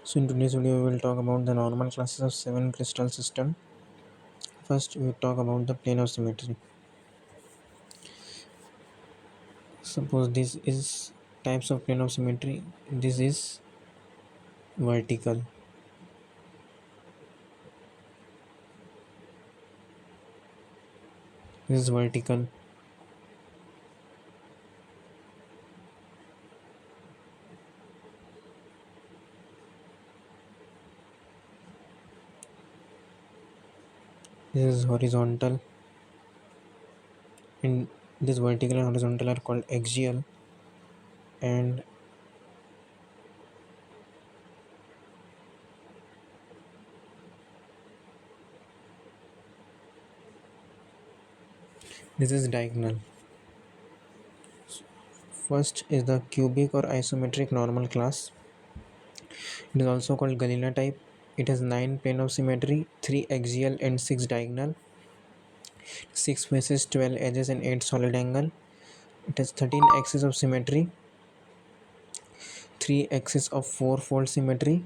So in today's video we will talk about the normal classes of 7 crystal system. First we will talk about the plane of symmetry. Suppose this is types of plane of symmetry. This is vertical. This is vertical. This is horizontal. And this vertical and horizontal are called axial. And this is diagonal. First is the cubic or isometric normal class. It is also called Galena type. It has 9 plane of symmetry, 3 axial and 6 diagonal, 6 faces, 12 edges and 8 solid angle. It has 13 axes of symmetry, 3 axes of 4-fold symmetry,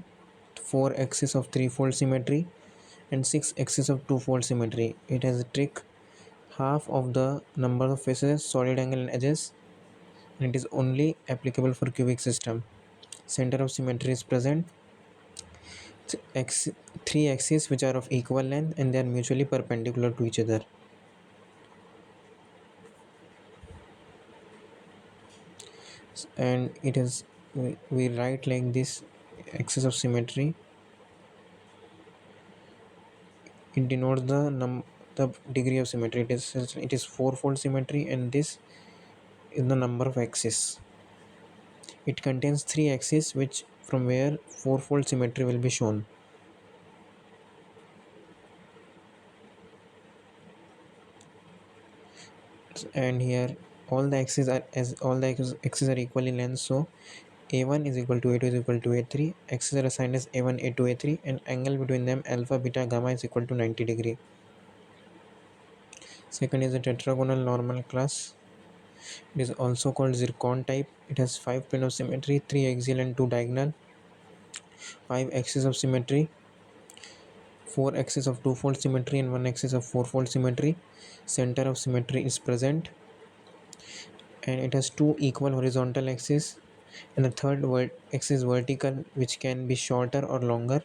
4 axes of 3-fold symmetry, and 6 axes of 2-fold symmetry. It has a trick, half of the number of faces, solid angle and edges, and it is only applicable for cubic system. Center of symmetry is present. X, 3 axes which are of equal length and they are mutually perpendicular to each other. And it is we write like this axis of symmetry. It denotes the degree of symmetry. It is 4-fold symmetry, and this is the number of axes. It contains 3 axes which from where 4-fold symmetry will be shown. And here all the axes are equally length, so a1 is equal to a2 is equal to a3. Axes are assigned as a1, a2, a3, and angle between them alpha, beta, gamma is equal to 90 degree. Second is the tetragonal normal class. It is also called zircon type. It has 5 plane of symmetry, 3 axial and 2 diagonal, 5 axes of symmetry, 4 axes of 2-fold symmetry and 1 axis of 4-fold symmetry. Center of symmetry is present, and it has 2 equal horizontal axes, and the third axis vertical, which can be shorter or longer.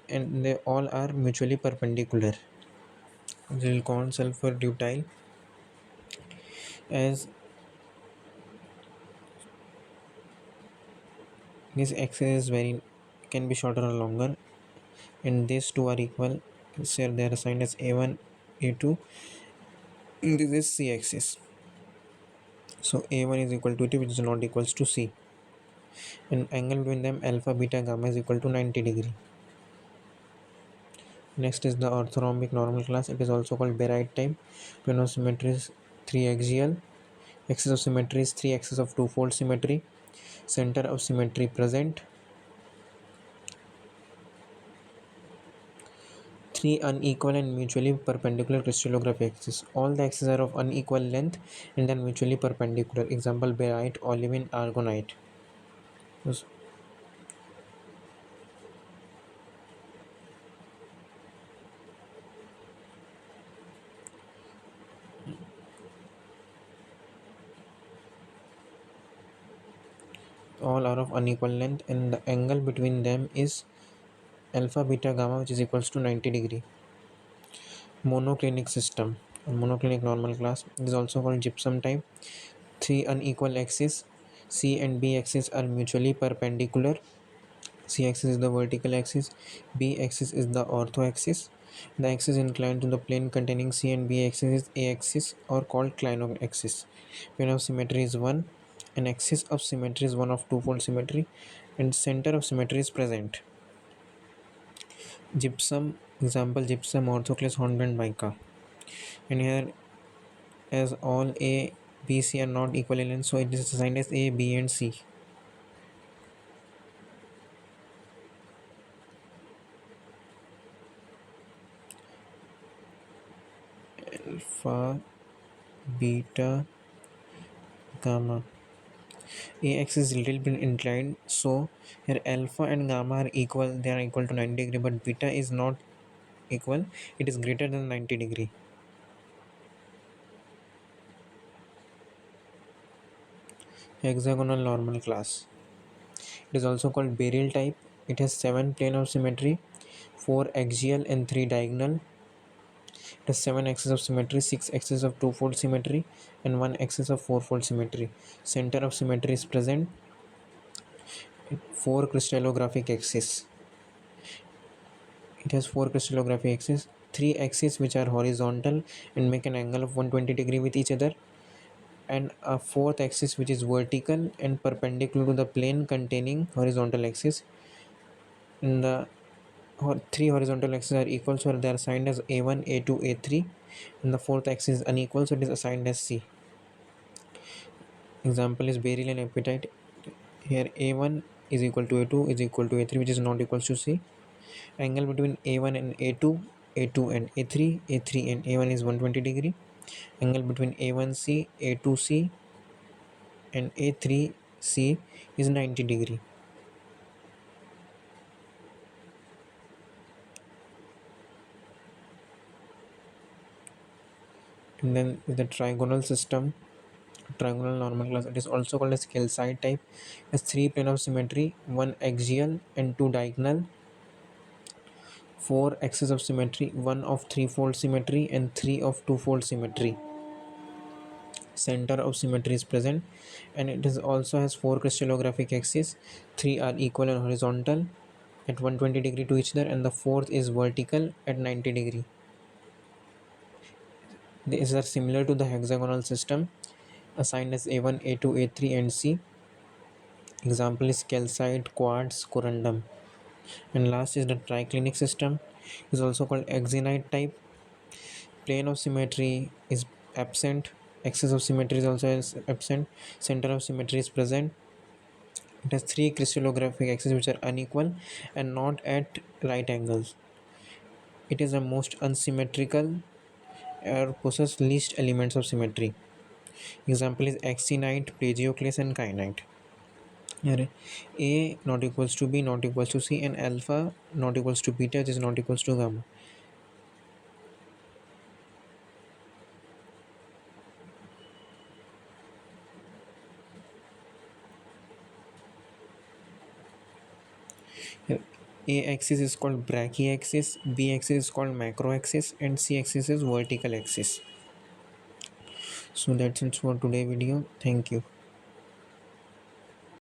And they all are mutually perpendicular. Zircon sulfur dutyl, as this axis is very can be shorter or longer, and these two are equal, so they are assigned as a1, a2, and this is c axis. So a1 is equal to 2, which is not equals to c, and angle between them alpha, beta, gamma is equal to 90 degree. Next is the orthorhombic normal class. It is also called barite type. Plane of symmetry is 3 axial, axis of symmetry is 3 axis of 2-fold symmetry, center of symmetry present, 3 unequal and mutually perpendicular crystallographic axes. All the axes are of unequal length and are mutually perpendicular. Example: barite, olivine, aragonite. All are of unequal length, and the angle between them is alpha, beta, gamma, which is equals to 90 degree. Monoclinic system or monoclinic normal class. It is also called gypsum type. 3 unequal axes, C and B axis are mutually perpendicular. C axis is the vertical axis, B axis is the ortho axis. The axis inclined to the plane containing C and B axis is A axis, or called clino axis. Plane of symmetry is 1, an axis of symmetry is one of 2-fold symmetry, and center of symmetry is present. Gypsum, example: gypsum, orthoclase, hornblende, mica. And here, as all A, B, C are not equal in length, so it is assigned as A, B, and C. Alpha, beta, gamma. A axis is little bit inclined, so here alpha and gamma are equal, they are equal to 90 degree, but beta is not equal, it is greater than 90 degree. Hexagonal normal class. It is also called burial type. It has 7 plane of symmetry, 4 axial and 3 diagonal. It has 7 axes of symmetry, 6 axes of two-fold symmetry, and 1 axis of four-fold symmetry. Center of symmetry is present. 4 crystallographic axes. It has 4 crystallographic axes, 3 axes which are horizontal and make an angle of 120 degree with each other, and a fourth axis which is vertical and perpendicular to the plane containing horizontal axis. In the three horizontal axes are equal, so they are assigned as a1, a2, a3, and the fourth axis is unequal, so it is assigned as c. Example is burial and appetite. Here a1 is equal to a2 is equal to a3, which is not equal to c. Angle between a1 and a2, a2 and a3, a3 and a1 is 120 degree. Angle between a1c, a2c and a3c is 90 degree. And then the trigonal system, trigonal normal class, it is also called as calcite type, has 3 plane of symmetry, 1 axial and 2 diagonal, 4 axes of symmetry, 1 of threefold symmetry and 3 of twofold symmetry. Center of symmetry is present, and it is also has 4 crystallographic axes, 3 are equal and horizontal at 120 degree to each other, and the fourth is vertical at 90 degree. These are similar to the hexagonal system assigned as a1, a2, a3 and c. Example is calcite, quartz, corundum. And last is the triclinic system, is also called axinite type. Plane of symmetry is absent, axis of symmetry is also is absent, center of symmetry is present. It has 3 crystallographic axes which are unequal and not at right angles. It is the most unsymmetrical or possesses least elements of symmetry. Example is axinite, plagioclase and kyanite. Here A not equals to B not equals to C, and alpha not equals to beta, which is not equals to gamma. Here A axis is called brachyaxis, B axis is called macroaxis, and C axis is vertical axis. So that's it for today video. Thank you.